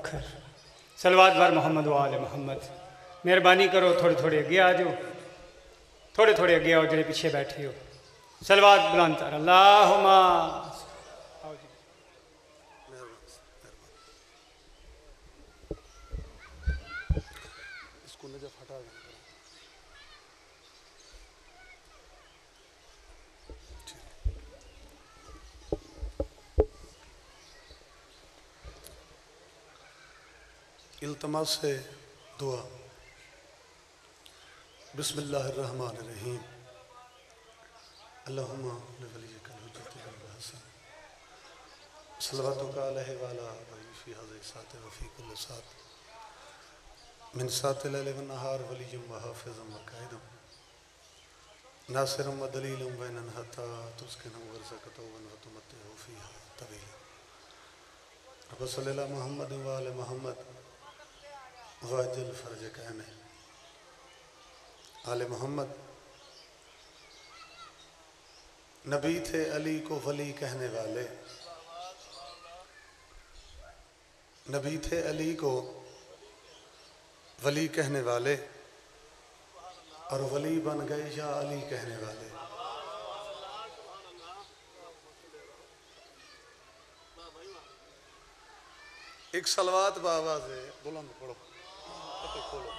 अखर सलवात बार मोहम्मद वाले मोहम्मद। मेहरबानी करो थोड़े थोड़े अगे आ जाओ, थोड़े थोड़े अगे आओ जो पीछे बैठे हो। सलवात बुलंद कर अल्लाहुम्मा। इल्तमास से दुआ। बिस्मिल्लाहिर्रहमानिर्रहीम। अल्लाहुम्मा लिवलियकल हुज्जतिल हसन सल्लल्लाहु अलैहि व आला फी हाज़िहि सात व फी कुल्लि सात मिन सातिल लैल व नहार वलिय्युम व हाफ़िज़ुम व काइदुम नासिरुम व दलीलुम व इन्नन हत्ता तुस्किनु व ज़कतुन व तुमत्तिहु फ़ीहा तवीला। रब्ब सल्लि अला मुहम्मद व आले मुहम्मद वाजल फर्ज कहने। आले मोहम्मद नबी थे अली को वली कहने वाले, नबी थे अली को वली कहने वाले और वली बन गए या अली कहने वाले। एक सलवात बाबा से बुलंद पढ़ो। खोलो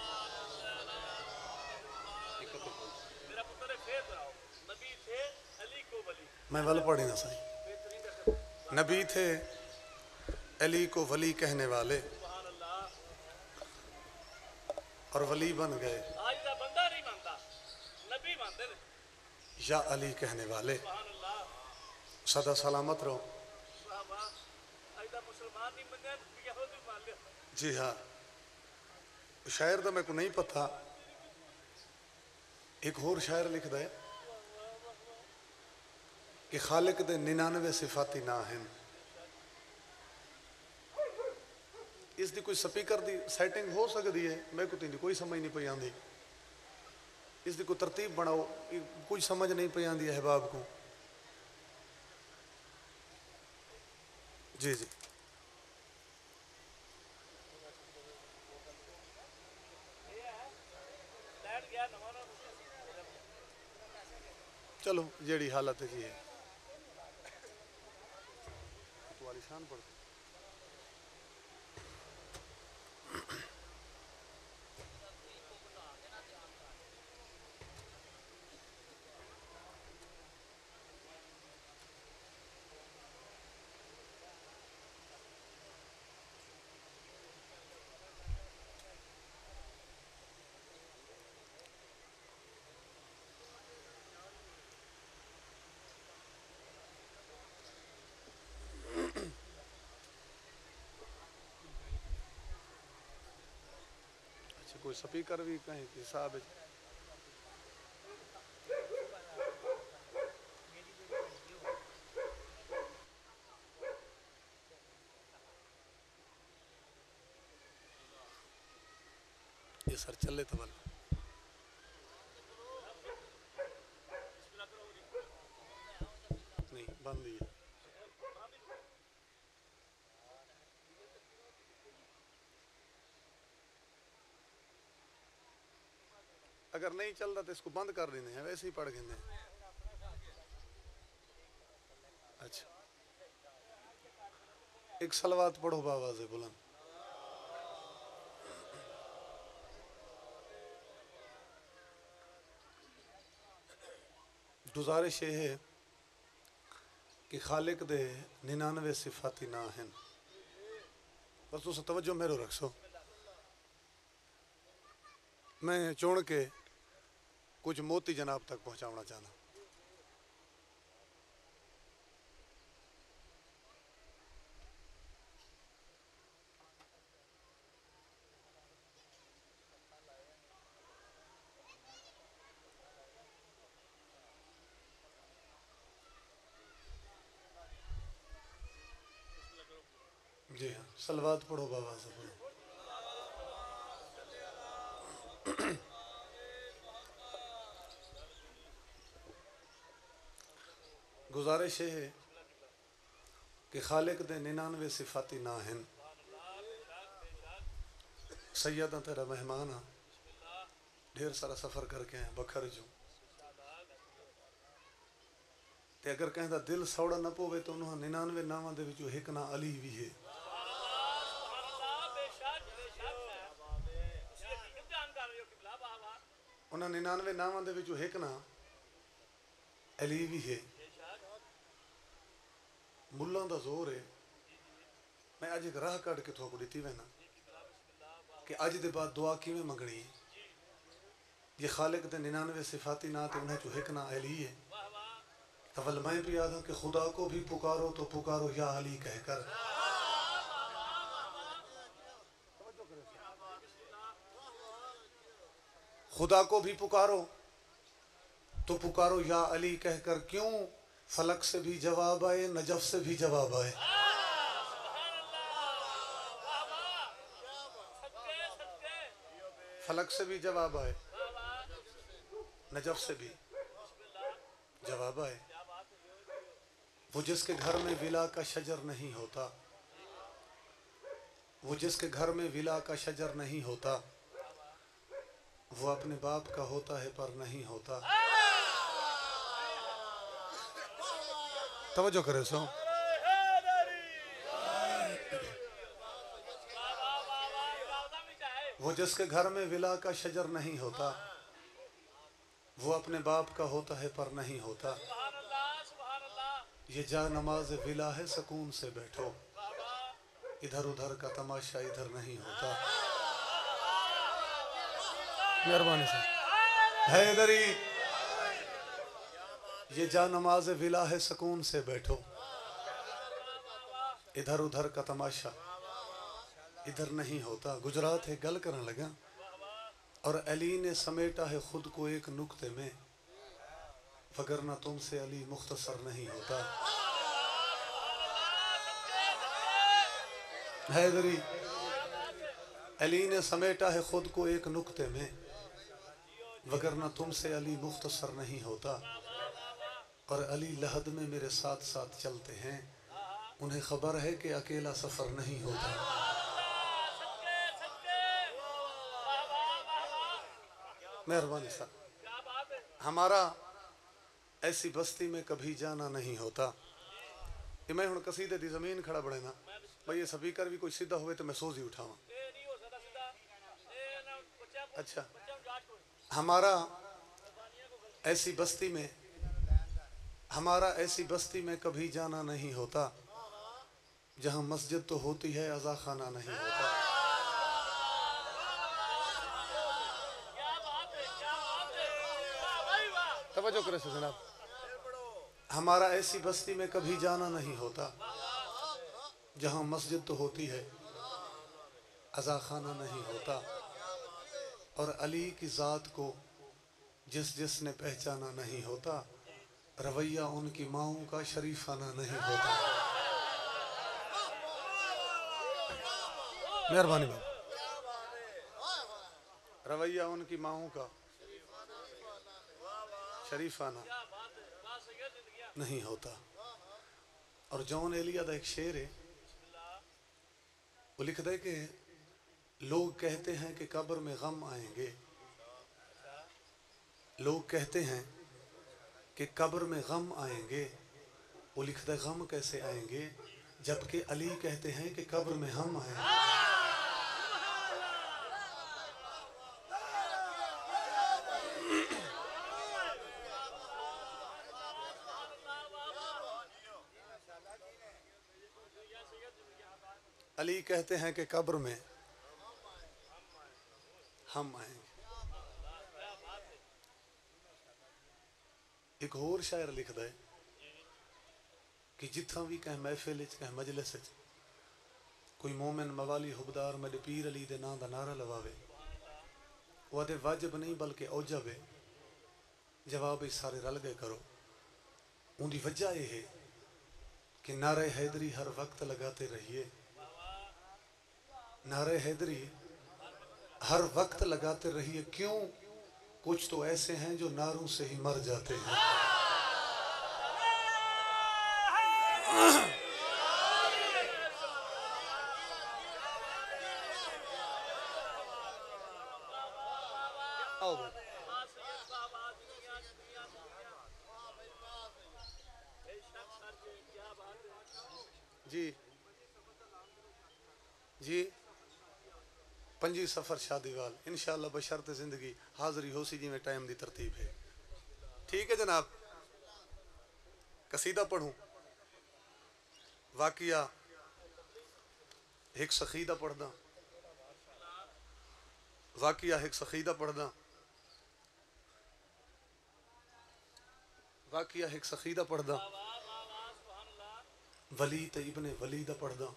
मैं वल पढ़ी ना सही। नबी थे अली को वली कहने वाले और वली बन गए या अली कहने वाले। सदा सलामत रहो। जी हाँ, शायर तो मेरे को नहीं पता। एक होर शायर लिख दे कि खालिक दे 99 सिफाती ना हैं। इसकी कोई स्पीकर की सैटिंग हो सकती है? मैं को तीन कोई समझ नहीं पई आंदी। इसकी कोई तरतीब बनाओ, कुछ समझ नहीं पई आंदी अहबाब को। जी जी चलो जेड़ी हालत है जी है तुम्हारी शान पड़। कोई स्पीकर भी कहीं हिसाब है? ये सर चले तो बल नहीं बंद ही है। अगर नहीं चल रहा तो इसको बंद कर देने हैं, वैसे ही पढ़ गए। अच्छा एक सलवात पढ़ो बाबा से बुलंद। गुजारिश ये है कि खालिक दे 99 सिफाती ना हैं। बस उस तवज्जो मेरो रखो। मैं चुन के कुछ मोती जनाब तक पहुंचाना चाहना। जी हाँ सलवात पढ़ो बाबा से पढ़ो। गुजारिश है कि खालिक दे 99 सिफाती ना हैं। सैयदा तेरा मेहमान हाँ, ढेर सारा सफ़र करके आए बखर जो ते अगर कहीं दा दिल सौड़ा न पोवे तो उन्होंने 99 नावां दे विचों एक ना अली भी है। उन्होंने 99 नावां दे विचों एक ना अली भी है। मुल्लां दा जोर है। मैं अज एक राह कट के थोक दी वैना कि अज दे बाद दुआ किवें मंगनी ये खालिक दे 99 सिफाती ना ते उन्हें चो एक ना अली है। तवल मैं भी याद हूँ कि खुदा को भी पुकारो तो पुकारो या अली कहकर। खुदा को भी पुकारो तो पुकारो या अली कहकर। क्यों? फलक से भी जवाब आए, नजफ से भी जवाब आए। फलक से भी जवाब आए, नजफ से भी जवाब आए। वो जिसके घर में विला का शजर नहीं होता, वो जिसके घर में विला का शजर नहीं होता, वो अपने बाप का होता है पर नहीं होता। तवज्जो करे सो। वो जिसके घर में विला का शजर नहीं होता, वो अपने बाप का होता है पर नहीं होता। ये जा नमाज विला है, सुकून से बैठो, इधर उधर का तमाशा इधर नहीं होता। मेहरबानी से हैदरी। ये जा नमाज विला है, सुकून से बैठो, इधर उधर का तमाशा इधर नहीं होता। गुजरात है गल करने लगा और अली ने समेटा है खुद को एक नुक्ते में, वगरना तुमसे अली मुख्तसर नहीं होता। हैदरी। अली ने समेटा है खुद को एक नुक्ते में, वगरना तुमसे अली मुख्तसर नहीं होता। और अली लहद में मेरे साथ साथ चलते हैं, उन्हें खबर है कि अकेला सफर नहीं होता। मेहरबानी साहब। हमारा ऐसी बस्ती में कभी जाना नहीं होता। ये मैं हूँ कसीदे दी जमीन खड़ा बड़े ना भाई, ये स्पीकर भी कोई सीधा हुए तो मैं सोच ही उठावा। अच्छा, हमारा ऐसी बस्ती में, हमारा ऐसी बस्ती में कभी जाना नहीं होता, जहाँ मस्जिद तो होती है अज़ा खाना नहीं होता। तवज्जो करे से जनाब। हमारा ऐसी बस्ती में कभी जाना नहीं होता, जहाँ मस्जिद तो होती है अज़ा खाना नहीं होता। और अली की ज़ात को जिस जिसने पहचाना नहीं होता, रवैया उनकी माओं का शरीफाना नहीं होता। मेहरबानी बाबा। रवैया उनकी माओं का शरीफाना नहीं होता। और जॉन एलिया का एक शेर है, वो लिखता है कि लोग कहते हैं कि कब्र में गम आएंगे, लोग कहते हैं कि कब्र में गम आएंगे। वो लिखता है गम कैसे आएंगे, जबकि अली कहते हैं कि कब्र में हम आएंगे। अली कहते हैं कि कब्र में हम आएंगे। एक होर शायर लिखता है कि जिथा भी कहीं महफिल कहीं मजलिस कोई मोमिन मवाली हुबदार मेरे पीर अली दे नां दा नारा लवावे, वो आदे वाजिब नहीं बल्कि औजब है। जवाब ही सारे रल गए करो। उनकी वजह यह है कि नारे हैदरी हर वक्त लगाते रहिए, नारे हैदरी हर वक्त लगाते रहिए। क्यों? कुछ तो ऐसे हैं जो नारों से ही मर जाते हैं। आओ भाई जी जी 5 सफ़र शादी वाल इंशाअल्लाह बशर्त जिंदगी हाज़री हो सी जिमें टाइम की तरतीब है। ठीक है जनाब, कसीदा पढ़ूं वाकिया एक सखीदा पढ़दा वाकिया एक सखीदा पढ़दा वाकिया एक सखीदा पढ़दा वली ते इब्ने वली दा पढ़दा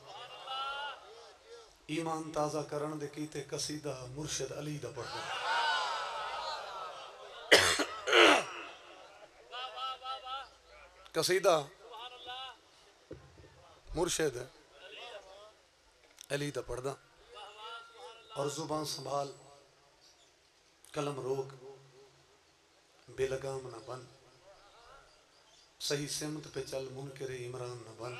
ईमान ताज़ा करण दे कीते कसीदा मुर्शिद अली दा पढ़दा कसीदा मुर्शिद अली दा पढ़दा और जुबान संभाल कलम रोक बेलगाम न बन सही सिमत पे चल मुनकर इमरान न बन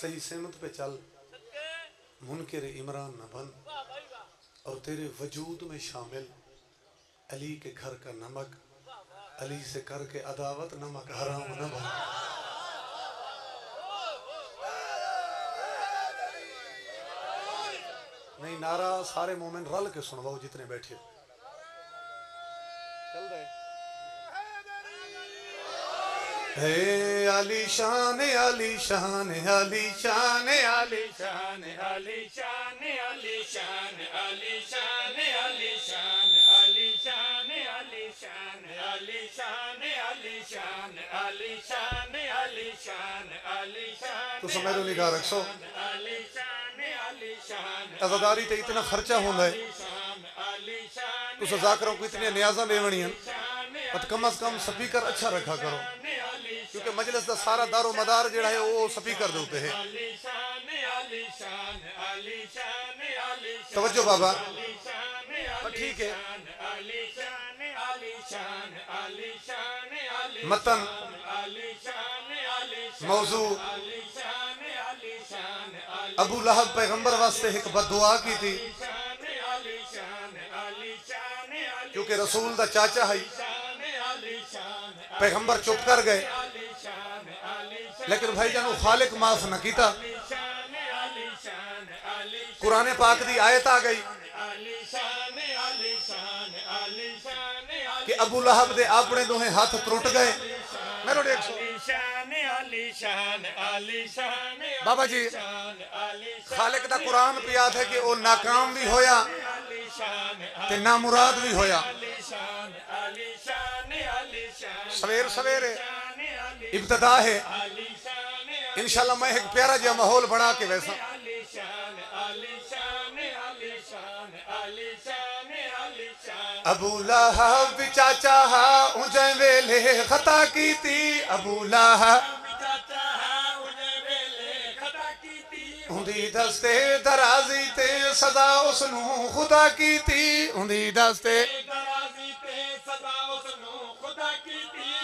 सही सिमत पे चल मुनकर इमरान न बन और तेरे वजूद में शामिल अली के घर का नमक अली से करके अदावत नमक हराम न बन। नहीं नारा सारे मोमिन रल के सुनवाओ जितने बैठे चल रहे हे अली शान अली शान अली शान अली शान अली शान अली शान अली शान अली शान अली शान अली शान अली शान अली शान अली शान अली शान अली शान तो समझो निगाह रखो अली शान अली शान अज़ादारी ते इतना खर्चा होता है तो जाकरों को इतनी न्याजा लेवनी है but come a come speaker अच्छा रखा करो क्योंकि मजलिस का सारा दारो मदार जो है वो स्पीकर दे उत्ते है। तवज्जो बाबा ठीक है। मतन मौजू अबू लहब पैगंबर वास्ते एक बददुआ की थी क्योंकि रसूल दा चाचा है पैगंबर चुप कर गए लेकिन भाई जानो खालिक माफ न किया कुरान पाक दी आयत आ गई कि अबू लहब दे अपने दोहे हाथ त्रुट गए। मेरो बाबा जी खालिक दा कुरान पियाद है कि वो नाकाम भी होया ते नामुराद भी होया। सवेर सवेरे इब्तदा है इंशाल्लाह मैं एक प्यारा जिहा माहौल बना के वैसा अबू लहब चाचा उजे वेले खता की थी अबू लहब उंदी दस्ते दराजी ते सदा उसनू खुदा की थी उंदी दस्ते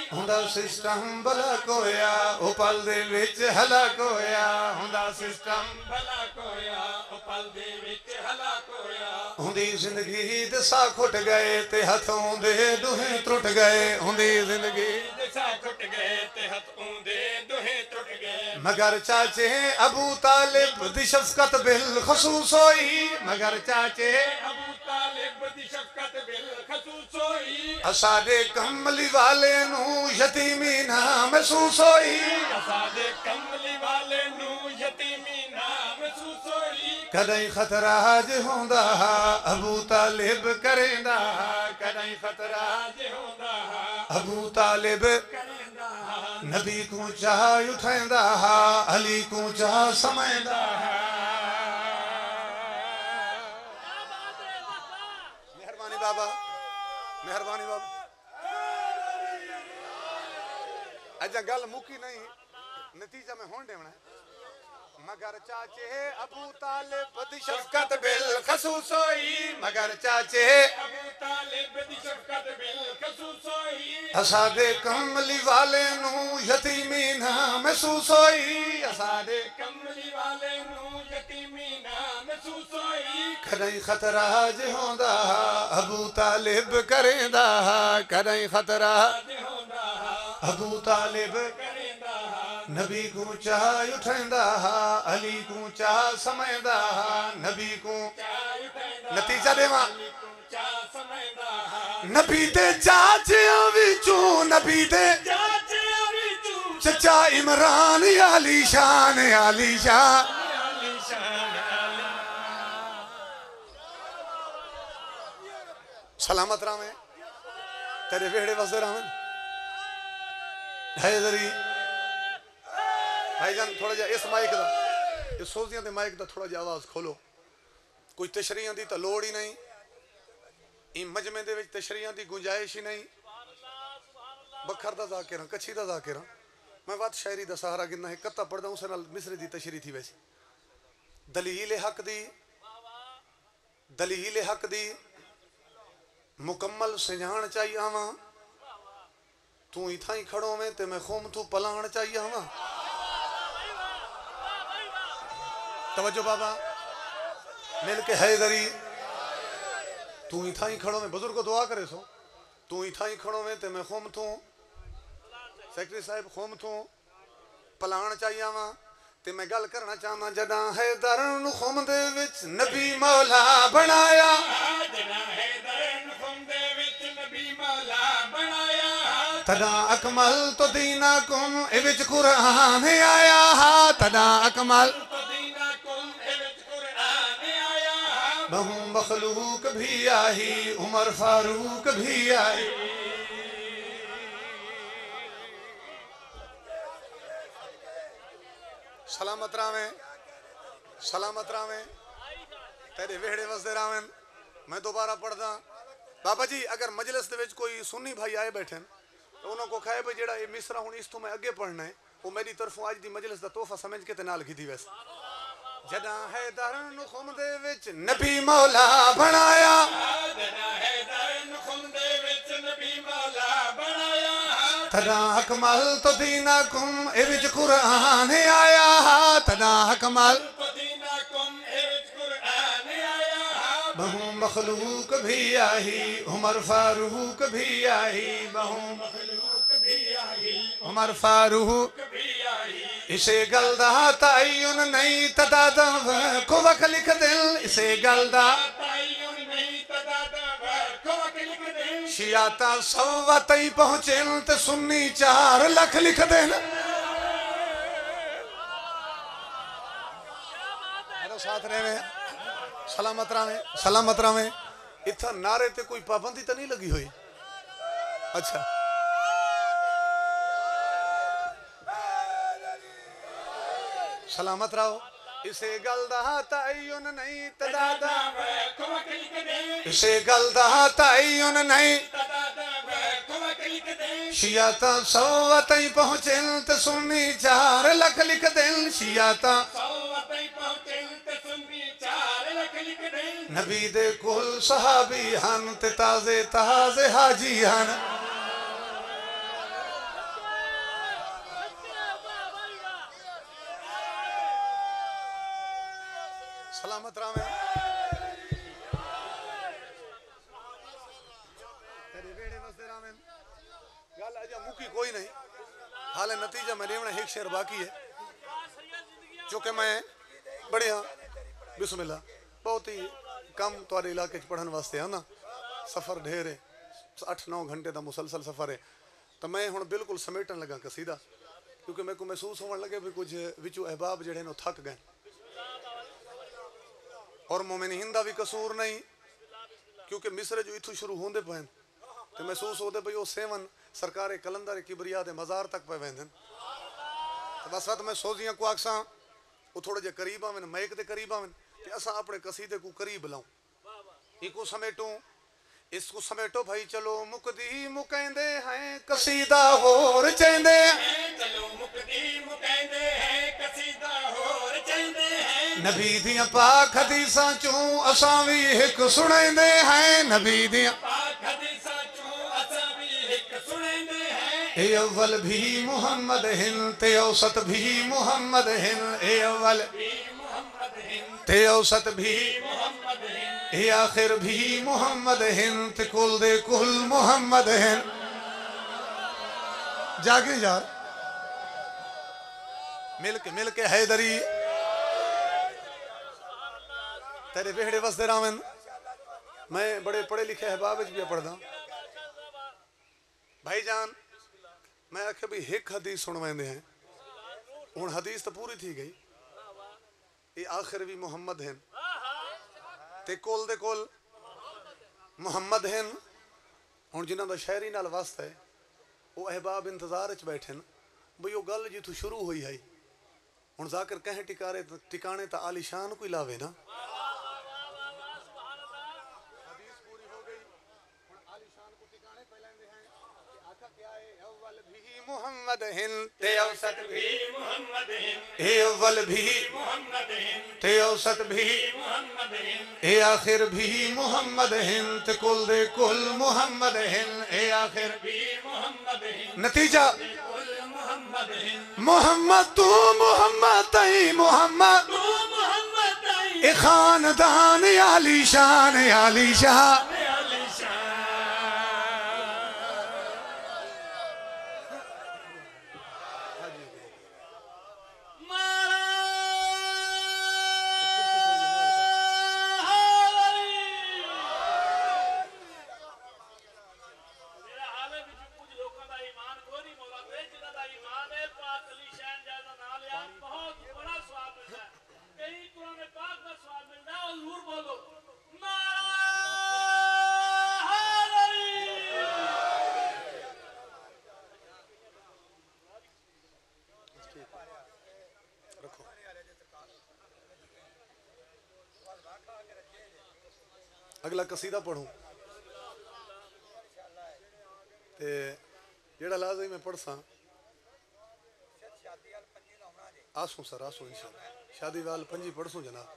हुंदा सिस्टम भला कोया ओ पल दे विच हलाक होया हुंदा सिस्टम भला कोया ओ पल दे विच हलाक होया हुंदी जिंदगी दे सा खुट गए ते हथों दे दुहे त्रुट गए हुंदी जिंदगी दे सा खुट गए ते हथों दे दुहे त्रुट गए मगर चाचे अबू तालिब दी शफकत बिल खसूस होई मगर चाचे अबू तालिब दी शफकत बिल खसूस होई असादे कमली वाले नू यतीमी ना महसूस होई असादे कमली वाले नू यतीमी ना महसूस होई कदई खतरा ज होंदा अबू तालिब करेंदा कदई खतरा ज होंदा अबू तालिब करेंदा नबी को चाह उठांदा अली को चाह समझदा मेहरबानी बाबा मेहरबानी बाबा अच्छा गल मुकी नहीं नतीजा में होने देना है मगर चाचे अबू तालिब दी शफकत बिल खसूस होई मगर चाचे अबू तालिब दी शफकत बिल खसूस होई असादे कमली वाले नू यतीमी ना महसूस होई असादे कमली वाले नू यतीमी ना महसूस होई कदई खतरा जे होंदा अबू तालिब करेंदा कदई खतरा अबू तालिब नबी को चाह उठंदा अली को चाह समझदा नबी को नतीजा देवा नबी दे चाचियां विचों नबी दे चचा इमरान आली शान सलामत रामे तेरे वेड़े वसदे रामन हैदरी भाईजान थोड़ा जा इस माइक दा इस सोजियां दे माइक दा थोड़ा जा आवाज खोलो कोई तशरीहां दी तो लोड़ ही नहीं इन मजमे दे विच तशरीहां दी गुंजाइश ही नहीं बखर दा ज़ाकिर कच्छी दा ज़ाकिर मैं बात शायरी दा सहारा गिनना है कत्ता पढ़दा उस नाल मिसरे दी तशरी थी वैसे दलील हक दी मुकम्मल सिंजान चाहिए आवा तू इथा ही खड़ो में ते मैं खूम तू पलाण चाहिए आवा तवज्जो बाबा मिल के हैदरी तू इथा ही खड़ो में बुजुर्ग को दुआ करे सो तू इथा ही खड़ो में ते मैं खूम तू सेक्रेटरी साहब खूम तू पलाण चाहिए आवा ते मैं गल करना चाहना जदा हैदर नु खूम दे विच नबी मौला बनाया तदा अकमल तो दीनकुम ए विच कुरान आया तदा अकमल बहु मखलूक भी आई उमर फारूक भी आई सलामत रावे तेरे वेहड़े वसदे रावन मैं दोबारा पढ़दा बाबा जी अगर मजलिस दे विच कोई सुन्नी भाई आए बैठे तो उन्होंने को कहे भाई जेड़ा ये मिसरा हुण इस तो मैं अगे पढ़ना है वो मेरी तरफों आज दी मजलिस दा तोहफा समझ के ते नाल कीती वैसे जदा हैदर नु खुम दे विच नबी मौला बनाया तदा अकमल तो दीनकुम ए विच कुरान आया तदा अकमल बहु मखलूक भी आई उमर फारूक भी आई बहु उमर फारूक इसे गल दा तायुन नहीं तदा को वक लिख दिल इसे गल दा शियाता सवा तई पहुंचे ते सुन्नी 4 लाख लिख देन मेरा साथ रहे सलामत रावे इतना नारे ते कोई पाबंदी तो नहीं लगी हुई अच्छा सलामत रहो इसे गल दा तायुन नहीं तदा इसे गल दा तायुन नहीं शियाता सवा तई पहुंचे ते सुन्नी 4 लाख लिख देन शियाता नबी दे कुल सहाबी हन ते ताजे हाजी हन सलामत रामे तेरे वेड़े वसदे रामे गल अजा मुकी कोई नहीं हाले नतीजा में देवना एक शेर बाकी है जो कि मैं बढ़िया बिस्मिल्लाह बहुत ही कम तुहाडे इलाके पढ़न वास्ते है ना सफ़र ढेर है 8-9 घंटे का मुसलसल सफ़र है तो मैं हुण बिल्कुल समेटन लगा कसीदा क्योंकि मेरे को महसूस होने लगे भी कुछ विचों अहबाब जड़े ने थक गए और मोमिनीन दा भी कसूर नहीं क्योंकि मिसरे जो इथों शुरू होंदे पे तो महसूस होते भाई वो सेवन सरकार कलंदर किबरिया के मज़ार तक पे वेंदन तो बस वत मैं सोजियां को आखसा वो थोड़े जे करीब आवन मैक के करीब आवन ते असा अपने कसीदे को करीब लाऊं इको समेटूं इसको समेटो भाई चलो मुकदी मुकैंदे हैं कसीदा होर चेंदे चलो मुकदी मुकैंदे हैं कसीदा होर नबी दियां पाक हदीसां चों असां भी हिक सुणेंदे हैं नबी दियां पाक हदीसां चों असां भी हिक सुणेंदे हैं ए अव्वल भी मुहम्मद हिन ते औसत भी मुहम्मद हिन ए अव्वल भी मोहम्मद हिंद ते औसत भी मोहम्मद हिंद ए आखिर भी मुहम्मद हिन ते कुल दे कुल मुहम्मद हिन जागे यार मिल के हैदरी तेरे बेहड़े वसदे रावन मैं बड़े पढ़े लिखे अहबाब भी पढ़दा भाईजान मैं आखे भी एक हदीस सुनवाइंदे हैं हुण हदीस तो पूरी थी गई ये आखिर भी मुहम्मद हैं ते कोल दे कोल मुहम्मद हैं हुण जिन्हां दा शायरी नाल वास्ता है वो अहबाब इंतजार च बैठे न बई वो गल जिथों शुरू हुई है हुण जाकर कहें टिकाने तो आलिशान कोई लावे ना मुहम्मद हिंद ते औसत भी मोहम्मद हिंद ए अव्वल भी मोहम्मद हिंद ते औसत भी मोहम्मद हिंद ए आखिर भी मुहम्मद हिंद ते कुल दे कुल मुहम्मद हिंद ए आखिर भी मोहम्मद हिंद नतीजा कुल मोहम्मद हिंद मोहम्मद तू मोहम्मद तई मोहम्मद तू मोहम्मद आई ए खानदान आलीशान आलीशान अगला कसीदा पढ़ूं ते जेड़ा लाज़मी मैं पढ़ सा आसूं सर आसूं इंशाअल्लाह शादी वाल पंजी पढ़सूं जनाब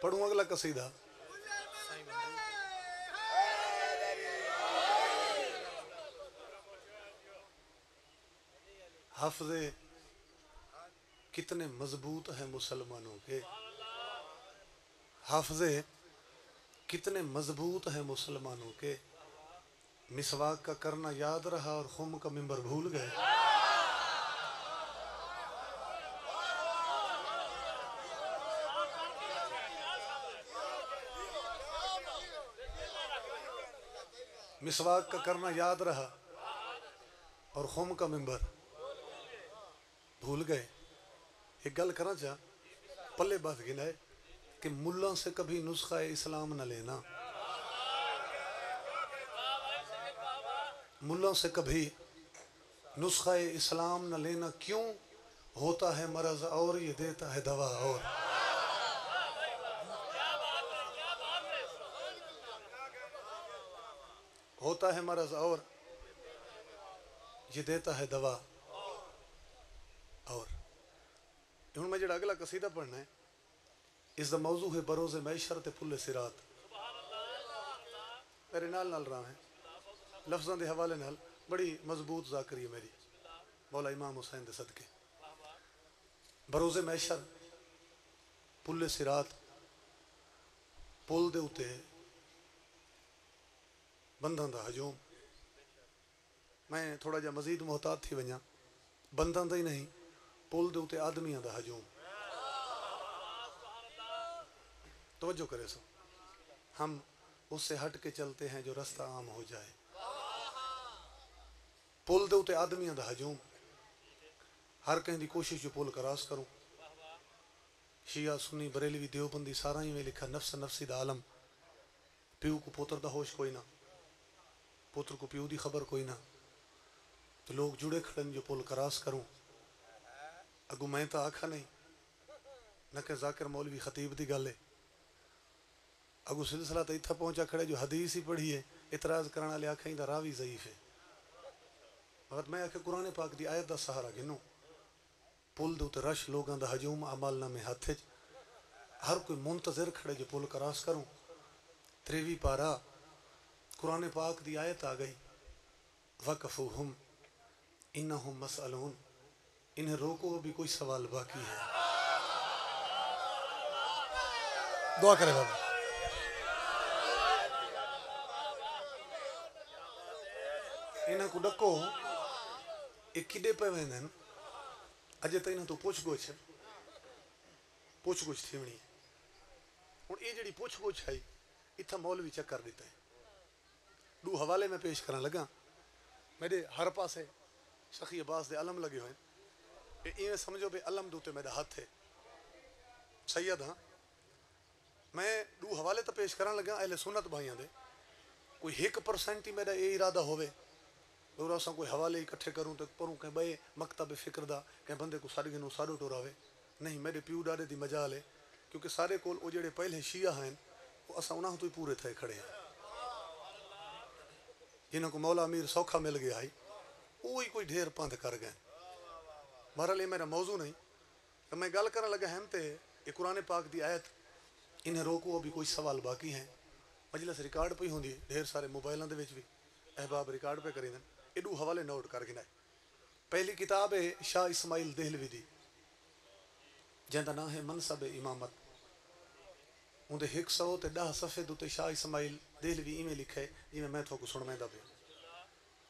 पढ़ूं अगला कसीदा हाफजे कितने मजबूत हैं मुसलमानों के हाफजे कितने मजबूत हैं मुसलमानों के मिसवाक का करना याद रहा और खुम का मिंबर भूल गए मिसवाक का करना याद रहा और खुम का मिंबर भूल गए एक गल करना चाह पल्ले बात गिना है कि मुल्ला से कभी नुस्खा इस्लाम न लेना मुल्ला से कभी नुस्खा इस्लाम न लेना क्यों होता है मरज और ये देता है दवा और होता है मरज और ये देता है दवा और हुण मैं जेड़ा अगला कसीदा पढ़ना है इसका मौजू है बरोज़े मैशर ते पुल्ले सिरात मेरे नाल रहा है लफ्ज़ों के हवाले नाल बड़ी मजबूत ज़ाकरी है मेरी मौला इमाम हुसैन दे सदके बरोज़े मैशर पुल्ले सिरात पुल दे उते बंधन दा हजूम मैं थोड़ा जा मजीद मोहतात थी वजा बंधन दा ही नहीं पुल दे उते आदमियों दा हजूम तवज्जो करे सो हम उससे हट के चलते हैं जो रास्ता आम हो जाए पुल दे उते आदमियों दा हजूम हर कहीं दी कोशिश जो पुल क्रॉस करूं शिया सुन्नी बरेलवी देवबंदी सारा ही में लिखा नफ्स नफ्सी दा आलम प्यू को पुत्र दा होश कोई ना पुत्र को प्यू दी खबर कोई ना तो लोग जुड़े खड़े जो पुल क्रॉस करूं अगू मैं तो आखा नहीं न के जाकिर मौलवी खतीब की गल है अगू सिलसिला तो इतना पहुंचा खड़े जो हदीस ही पढ़ी है इतराज करने वाले आखा ही रावी ज़ईफ है मगर मैं आखे कुरान पाक की आयत का सहारा गिनो पुल दे उत्ते रश लोगों का हजूम अमलनामे हथ च हर कोई मुंतजर खड़े जो पुल क्रॉस करूँ 23 पारा कुरान पाक की आयत आ गई वक़फ़ुहुम इन्नहुम मसअलून इन्हें रोको भी कोई सवाल बाकी है। दुआ करे बाबा इन्हें को डको एक किडे पे वेंदन अजे तो इन्हें तो पुछ गुछ थीवनी हुण ये जिहड़ी पुछ गुछ है इतना मौलवी चक्कर दिता है। 2 हवाले में पेश करन लगा मेरे हर पासे सखी अब्बास दे अलम लगे हुए इवें समझो भी अलम दूते मेरा हाथ है सैयद हाँ मैं 2 हवाले तो पेश करन लगा अहले सुन्नत भाइयों दे कोई 1% ही मेरा ये इरादा होवे और असा कोई हवाले इकट्ठे करूँ तो पढ़ूँ कहीं बे मकतब फिक्र दा कहीं बंदे को सारे गिनू सारो टुरावे नहीं मेरे प्यू डारे दी मजाल है क्योंकि सारे कोल वो जेड़े पहले शिया हैं वो असा उन्होंने तो ही पूरे थे खड़े हैं जिन्हों को मौला अमीर सौखा मिल गया है वो ही कोई ढेर पंथ कर गए। बहरहाल ये मेरा मौजू नहीं तो मैं गल कर लगा हम तो ये कुरान पाक की आयत इन्हें रोको अभी कोई सवाल बाकी है मजलिस रिकॉर्ड पई होंगी ढेर सारे मोबाइलों के भी अहबाब रिकॉर्ड पे करी ये 2 हवाले नोट कर गिनाए। पहली किताब है शाह इस्माइल देहलवी दी जिंदा नाम है मनसब इमामत उनके 110 सफ़े उत्ते शाह इस्माइल देहलवी इवें लिखे जिमें मैं थोड़ा सुनवांदा पे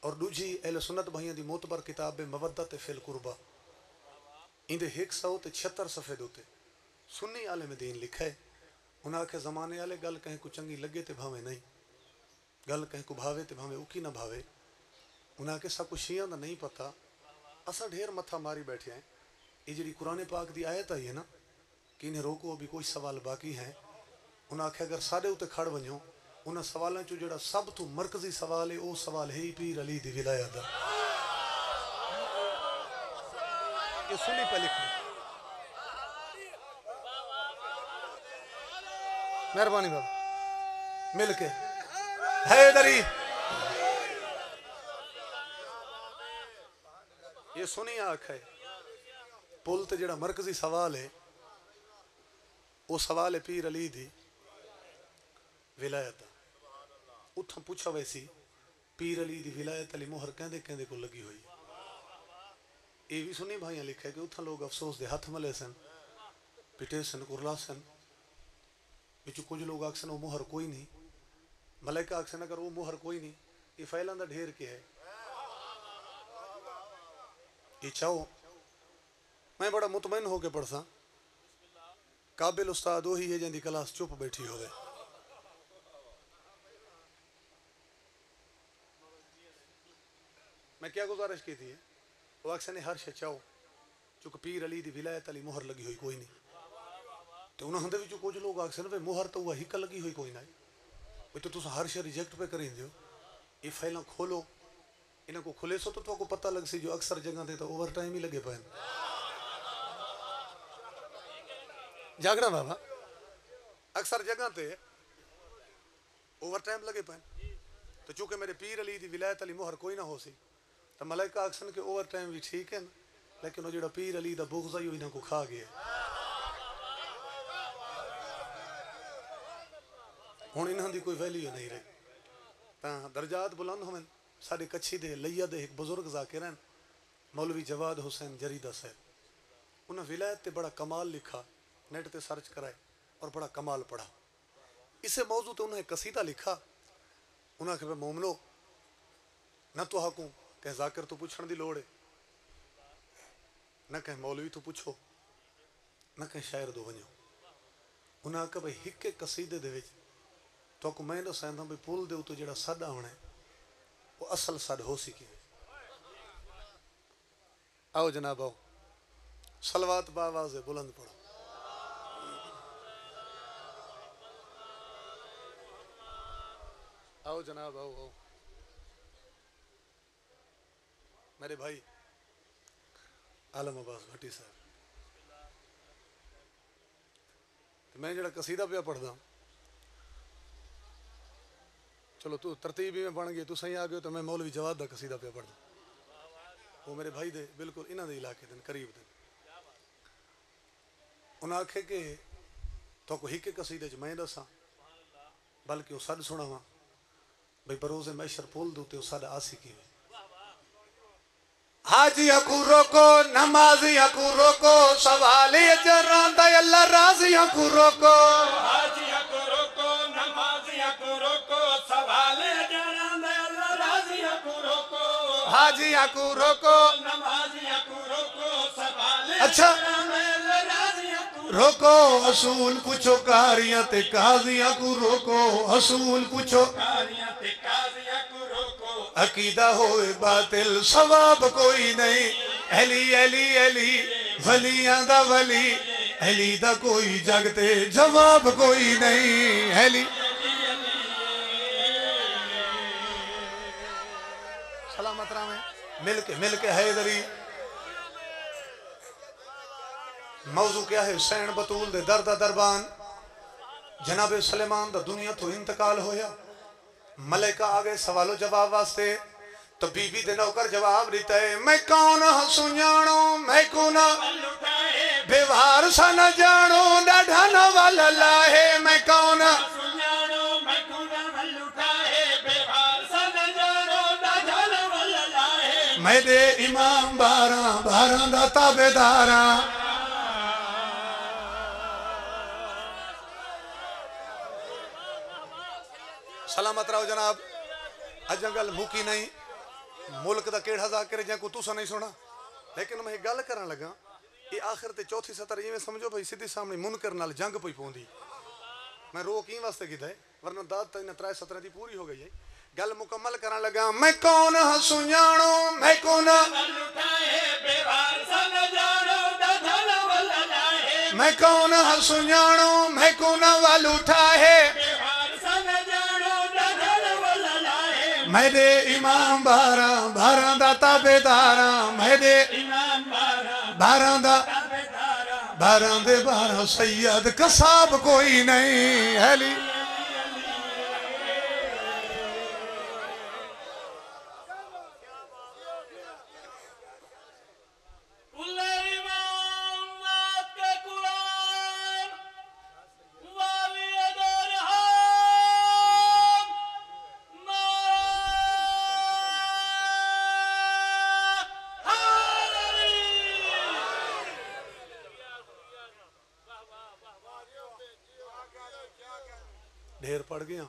और दूजी अहले सुन्नत भाइयों की मोतबर किताब है मवद्दत फिल कुर्बा इंदे 176 सफ़े उत्ते सुन्नी आलिम दीन लिखे उन्हें आखे ज़माने वाले गल कहीं को चंगी लगे तो भावे नहीं गल कहीं को भावे तो भावे उकी ना भावे उन्हें आखे सब कुछ शियां का नहीं पता असा ढेर मथा मारी बैठे हैं ये जी कुरान पाक की आयत आई है ना कि इन्हें रोको अभी कोई सवाल बाकी है उन्हें आखे अगर साढ़े उत्ते खड़ वजो उन्होंने सवालों चो जो सब तो मरकजी सवाल है वो सवाल है ही पीर अली दी विलायत दा ये सुनी पे लिख मेहरबानी बाबा मिल के हैदरी ये सुनी आख है पुल ते जेड़ा मरकजी सवाल है वो सवाल है पीर अली दी विलायत उथा पूछा वैसी पीर अली दी विलायत अली मोहर कहंदे कहंदे को लगी हुई ये भी सुनी भाइयां लिखा है कि उथा लोग अफसोस दे हाथ मले सन पिटे सन कुरला सन बिच कुछ लोग आखसन वो मोहर कोई नहीं मलाइका आखसन अगर वो मोहर कोई नहीं ये फैलां दा ढेर के है ये चाहो मैं बड़ा मुतमैन होके पढ़सा काबिल उस्ताद वही है जिंदी क्लास चुप बैठी हो गए मैं क्या गुजारिश की थी वो अक्सर ने हर शे चाहो चूंकि पीर अली दी विलायत अली मोहर लगी हुई कोई नहीं तो उन्होंने भी कुछ लोग अक्सर वे मोहर तो वह हिक लगी हुई कोई ना तो तुम हर शे रिजेक्ट पे करें दो ये फाइल खोलो इन्हें को खुले सो तो तुमको पता लग सी जो अक्सर जगह थे तो ओवर टाइम ही लगे पे जागड़ा बाबा अक्सर जगह पे ओवर टाइम लगे पे तो चूंकि मेरे पीर अली दी विलायत अली मोहर कोई ना हो सी तो मलाइका अक्सन के ओवर टाइम भी ठीक है ना लेकिन वो जो पीर अली दा बुग़्ज़ ही इन्हें को खा गया हुण इन्हां दी कोई वैल्यू नहीं रही तां दर्जात बुलंद होवन साडे कच्छी दे लैया दे एक बुजुर्ग ज़ाकिर हैं मौलवी जवाद हुसैन जरीदा साहब उन्हें विलायत ते बड़ा कमाल लिखा नेट ते सर्च कराए और बड़ा कमाल पढ़ा इसे मौजू तो उन्हें कसीदा लिखा उन्हें आखे मोमनो न तो हाकू कह जाकिर तो पूछण दी लोड़ है न कह मौलवी तो पूछो न कह शायर दो वनो उन्हें आखे भाई हिक कसीदे दे विच तो को मैं दसांदा भाई पुल दे उतो जेड़ा सद आना है वो असल सद हो सी कि आओ जनाब आओ सलवात बावाज़ बुलंद पढ़ो आओ जनाब आओ आओ मेरे भाई आलम अब्बास भट्टी साहब तो मैं जरा कसीदा पे पढ़दा चलो तू तरतीब में बन गई तू सही आ गए तो मैं मौलवी जवाद का कसीदा पे पढ़दा वो मेरे भाई दे बिल्कुल इन्हां दे इलाके दे करीब दे उन्हें आखे कि तो को हिक कसीदे च मैं दसा बल्कि वो सद सुनावा भाई बरोज़े मैशर पुल दूते वो सद आसिकी है हाजिया को रोको नमाजिया को रोको सवाले जरांदा अल्लाह राजिया को रोको हाजिया को रोको नमाजिया को रोको सवाले जरांदा अल्लाह राजिया को रोको हाजिया को रोको नमाजिया को रोको सवाले अच्छा अल्लाह राजिया को रोको असूल पूछो कारियां ते काजिया को रोको असूल पूछो कारियां ते काजिया को रोको अकीदा होए बातिल सवाब कोई नहीं अली अली अली वलियां दा वली अली दा कोई जगते जवाब कोई नहीं अली सलामत रामे मिल के हैदरी मौजू क्या है हुसैन बतूल दे दर्दा दरबान जनाबे सलेमान दा दुनिया तो इंतकाल होया मलाइका आ गए सवालों जवाब वास्ते तो बीबी दे नौकर जवाब देता है मैं कौन हूं जानो मैं कौन व्यवहार सा न जानो डाढ़ा न वाला लाहे मैं कौन सुनानो मैं कुना लुटाए बेवार सन जानो दाजल वल्लाहे मेरे इमाम बारह दा ताबेदारा सलामत रहो जनाब अज गल मुकी नहीं मुल्क का केड़ा जाकर जै को तुसा नहीं सुना लेकिन मैं गल करन लगा ये आखिर ते चौथी सतर इवें समझो भाई सीधी सामने मुनकर नाल जंग पई पौंदी मैं रो की वास्ते कीता है वरना दाद तो इन 3 सतर दी पूरी हो गई है गल मुकम्मल करन लगा मैं कौन हूं सुजानो मैं कौन लुटाए बेवार सन जानो दाजल वल्लाहे मैं कौन हूं सुजानो मैं कौन वाल उठा है बेवार सन जानो दाजल वल्लाहे मेरे इमाम बारह दा ताबेदारा मेरे इमाम बारह दा ताबेदारा 12 दे 12 सैयद कसाब कोई नहीं अली ढेर पड़ गया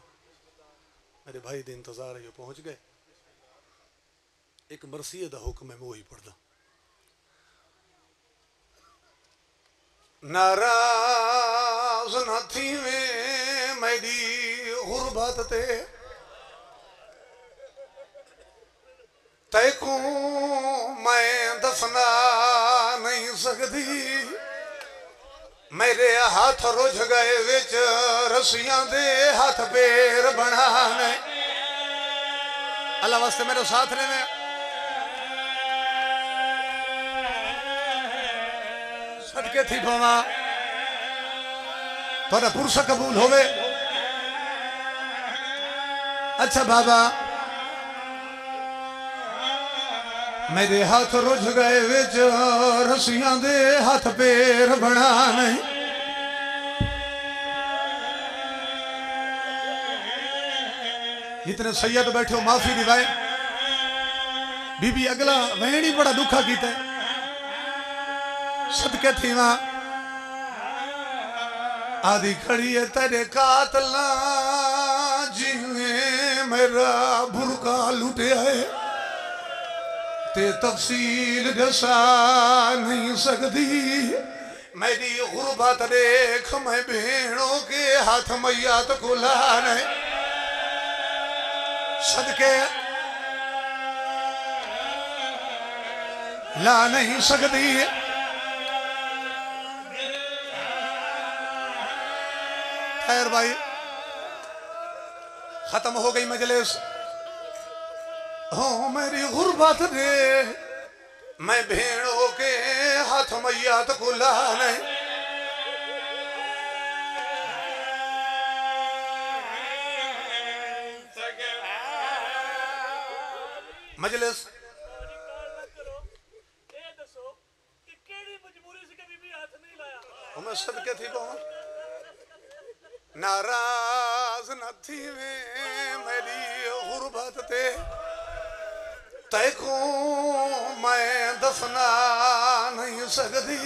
मेरे भाई दे इंतजार है पहुंच गए एक मरसिये दा हुक्म है मैं वही पढ़दा नाराज न थी में मेरी गुरबत ते तैको मैं दसना नहीं सकती मेरे हाथ रुझ गए विच रस्सियां दे हाथ पैर बनाने अल्लाह वास्ते मेरे साथ ने में सदके थी पवा थोड़ा पुरसा कबूल होवे अच्छा बाबा मेरे हाथ रुझ गए विच रस्सियां दे हाथ पैर बनाने इतने सैयद बैठे हो माफी दिवाए बीबी अगला वहन ही बड़ा दुखा कीता है सदके थी वहां आदि खड़ी है तेरे कातला जिन्हें मेरा बुरका लुटिया है ते तफसील दसा नहीं सकती मेरी गुरबत देख मैं भेड़ों के हाथ मैयात को लाने सदके ला नहीं सकती खैर भाई खत्म हो गई मजलिस हो मेरी गुरबत दे मैं भेड़ों के हाथ मैयात को लाने मजलिस मैं सदके थी पवा नाराज न थी मेरी गुरबत ते तैको मैं दफना नहीं सकती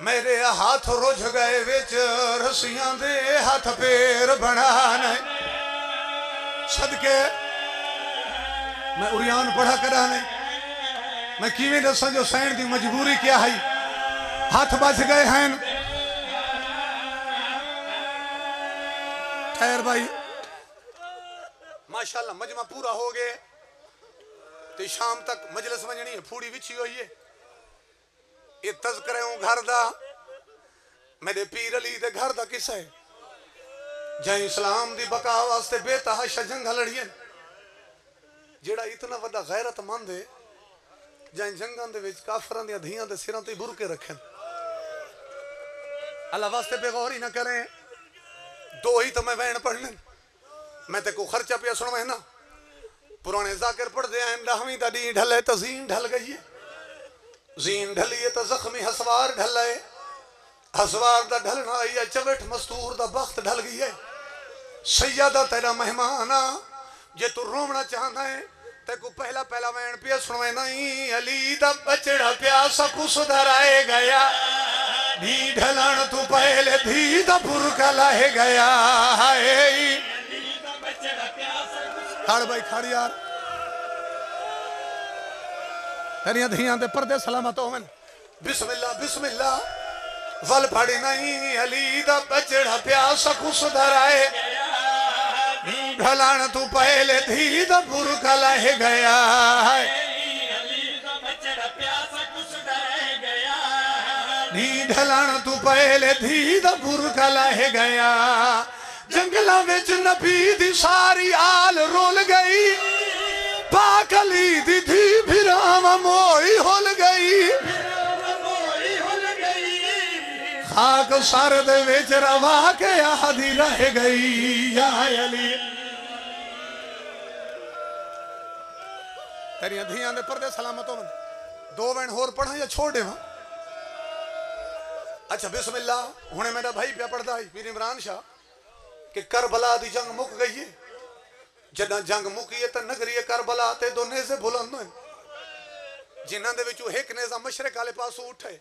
मेरे हाथ रुझ गए विच रस्सियां दे हाथ पैर बनाने सदके मैं उरियान पढ़ा करा नहीं मैं किवें दसा जो सैन दी मजबूरी क्या है हाथ बच गए हैं खैर भाई माशाल्लाह मजमा पूरा हो गए तो शाम तक मजलिस वजनी है फूड़ी विछी हुई है ये तज़किरा घर दा मेरे पीर अली दे घर दा किस्सा है जै इस्लाम दी बका वास्ते बेतहाशा जंग लड़ियां जेड़ा इतना वड्डा गैरतमंद है जै जंगां दे विच काफरां दी धियां दे सिरां ते बुरके रखन अल्लाह वास्ते बेगौर ही ना करें दो ही तो मैं वैन पढ़ने मैं ते को खर्चा पिया सुनवा ना पुराने जाकिर पढ़ते हैं 10वीं दा डी ढले तो जीन ढल गई है जीन ढली है तो जख्मी हसवार ढल है हसवार दा ढलना आई है चवट मस्तूर दा बख्त ढल गई है सैयदा तेरा मेहमान आ जे तू रोवना चाहता है ते को पहला पहला वैन पिया सुनवे नहीं अली दा बचड़ा प्यासा को सुधराए गया धी ढलन तू पहले धी दा बुरका लाए गया खड़ भाई खड़ यार तेरिया धियां दे पर्दे सलामत होवन बिस्मिल्लाह बिस्मिल्लाह वल पड़ी नहीं अली दा बचड़ा प्यासा को सुधराए ढलान तू पहले धी दा बुरका लाए गया धी ढलान तू पहले धी दा बुरका लाए गया जंगला विच नबी दी सारी आल रोल गई पाक अली दी धी भिरावा मोई होल गई खाक सर दे विच रवा के आधी रह गई या अली तेरिया धियां दे पर्दे सलामत होवन दो वैन होर पढ़ा या छोड़ देवा अच्छा बिस्मिल्लाह हुणे मेरा भाई पिया पढ़दा है पीर इमरान शाह कि करबला दी जंग मुक गई है जदा जंग मुकी है तो नगरी करबला ते दो नेज़े बुलंद हैं जिन्हां दे विचों एक नेज़ा मशरक वाले पासों उठे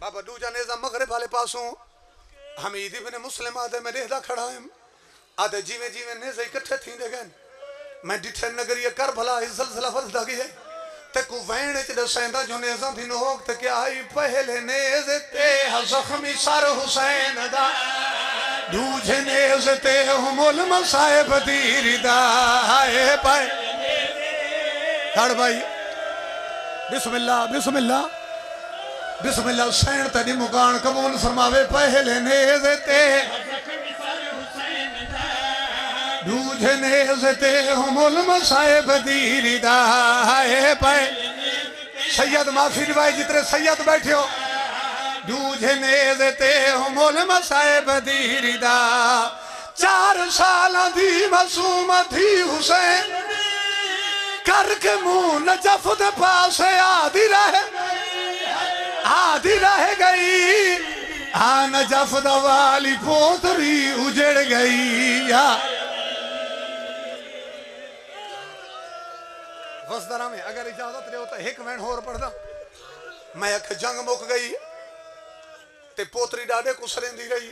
बाबा दूजा नेज़ा मगरिब वाले पासों हमीद इब्न मुस्लिम आदे में देखदा खड़ा है आदे जीवे जीवे नेज़े इकट्ठे थींदे गए मैं डिठे नगरी करबला ज़लज़ला वसदा गई है ते को वैन च दसेंदा जो नेज़ा थी नोक ते क्या आई पहले नेज़े ते ज़ख्मी सर हुसैन दा दूजे नेज़े ते हुमुल मसाइब दीरिदा है पाए खड़ भाई बिस्मिल्लाह बिस्मिल्लाह बिस्मिल्लाह सैन तेरी मुकान कबूल फरमावे पहले नेज़े ते दूजे नेज़े ते हुमुल मसाइब दीरिदा है पाए सैयद माफी रिवायत जितने सैयद बैठे हो दूजे नेज़े ते हुमुल मसाइब दीरिदा 4 साल दी मासूम थी हुसैन करके मुंह नजफ दे पास आधी रह गई आ नजफ दा वाली पोतरी उजड़ गई या वसदरा में अगर इजाजत ले तो एक वैन होर पढ़दा मैं अख जंग मुक गई ते पोतरी डाडे कुसरेंदी रही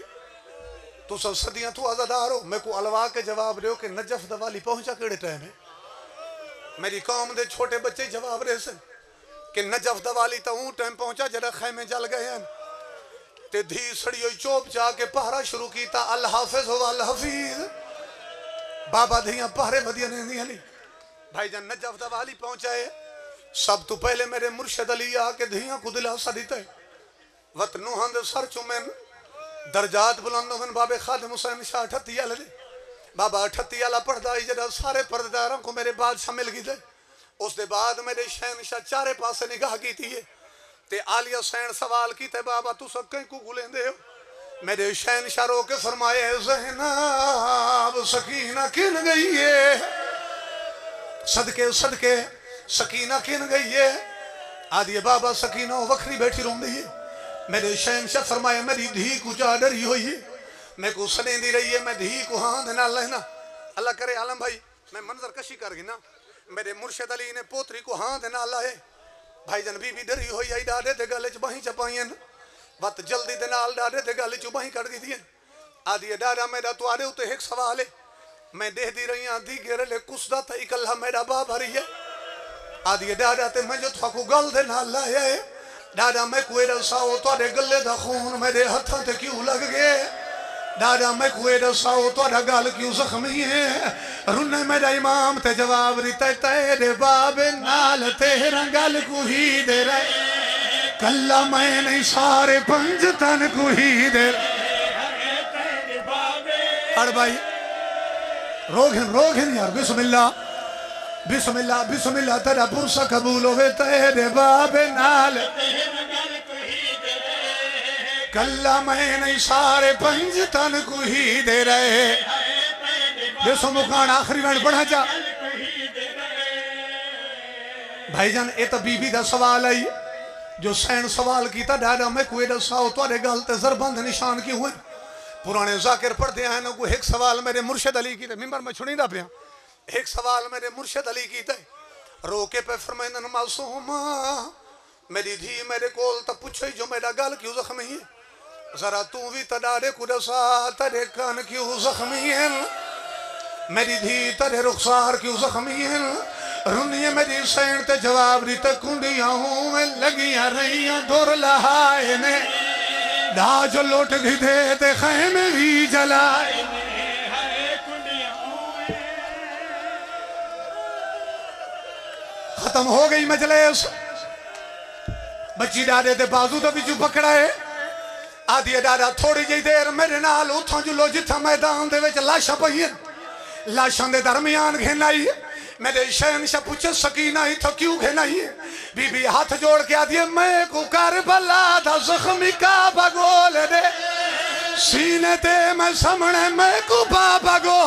तू सब सदियां तू आजादार हो मैं को अलवा के जवाब दो कि नजफ दा वाली पहुंचा केड़े टाइम है मेरी कौम दे छोटे बच्चे जवाब रहे सन कि नजफ दा वाली तो ऊ टाइम पहुंचा जरा खैमे जल गए हैं ते धी सड़ी हुई चोप चा के पहरा शुरू कीता अल हाफिज वल हफीज बाबा धियां पहरे वधिया नहीं हली भाईजान नजफ दा वाली पहुंचाए सब तो पहले मेरे मुर्शद अली आके धियां को दिलासा दिता है वतनूहां दे सर चुमेन दर्जात बुलंद होवन बाबे खादिम हुसैन शाह 38 वाले बाबा 38 वाला पढ़दा है जरा सारे पर्देदारों को मेरे बादशाह मिल गई उस दे बाद मेरे शहनशाह चारे पासे निगाह की है ते आलिया सैन सवाल कीते बाबा तू सब कहीं को गुलेंदे हो मेरे शहनशाह रो के फरमाए ज़हनाब सकीना किन गई है सदके सदके सकीना किन गई है आदि बाबा सकीना वखरी बैठी रोंदी है मेरे शहनशाह फरमाए मेरी धी को जा डरी हुई है, मैं को सनेंदी रही है, मैं धी को हाँ देना लेना। अल्लाह करे आलम भाई मैं मंजर कशी कर गई ना, मेरे मुर्शिद अली ने पोतरी को हाँ देना लाए भाई जन बीबी डरी हुई आई डाडे ते गल च बाही चपाईन बत जल्दी दे नाल डाडे ते गल च बाही कट दी आदि डाडा मेरा तुआरे उते एक सवाल है, मैं देख दी रही आधी घेरले कुसदा ते इकल्ला मेरा बाप हरी है आदि डाडा ते मैं जो थाको गल दे नाल लाया है डाडा मैं कोई दसाओ तुहाडे गले दा खून मेरे हत्थां ते क्यों लग गए, डाडा मैं कोई दसाओ तुहाडा गल क्यों जख्मी है, रुन्ने मेरा इमाम ते जवाब दिता तेरे बाबे नाल तेरा गल को ही दे रहे कल्ला मैं नहीं सारे पंज तन को ही दे अड़ भाई रोगिन यार बिस्मिल्लाह बिस्मिल्लाह बिस्मिल्लाह तेरा पुरसा कबूल होवे तेरे बाबे नाल कल्ला मैं नहीं सारे पंज तन को ही दे रहे देसो मुकान आखिरी वैन पढ़ा जा भाईजान ये तो बीबी का सवाल आई जो सैन सवाल किया डाडा मैं कोई दसाओ तुहाडे गल ते ज़रबंद निशान क्यों हुए पुराने जाकिर पढ़ते हैं ना कोई एक सवाल मेरे मुर्शिद अली की मिंबर में छुड़ीदा पिया एक सवाल मेरे मुर्शिद अली की रो के पे फरमाइंदन मासूमा मेरी धी मेरे कोल तो पूछे जो मेरा गल क्यों जख्मी है जरा तू भी तडारे को दसा तेरे कान क्यों जख्मी है मेरी धी तेरे रुखसार क्यों जख्मी है रुनिए मेरी सैन ते जवाब दी ते कुंडियां हूं मैं लगियां रहियां दुर लहाए ने दाज लुट गई दे ते खैमे भी जलाए खत्म हो गई मजलिस बच्ची डाडे ते बाजू तो बिचू पकड़ा है आदि डाडा थोड़ी जी देर मेरे नाल उथों जुलो जिथा मैदान दे विच लाशां पईयां लाशां दे दरमियान घेनाई मेरे शहनशाह पूछे सकीना ही तो क्यों घेनाई बीबी हाथ जोड़ के आदि मैं को करबला दा जख्मी का बगोल दे सीने ते मैं सामने मैं को बाबा गो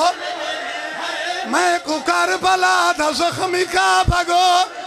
मैं को करबला दा जख्मी का बगोल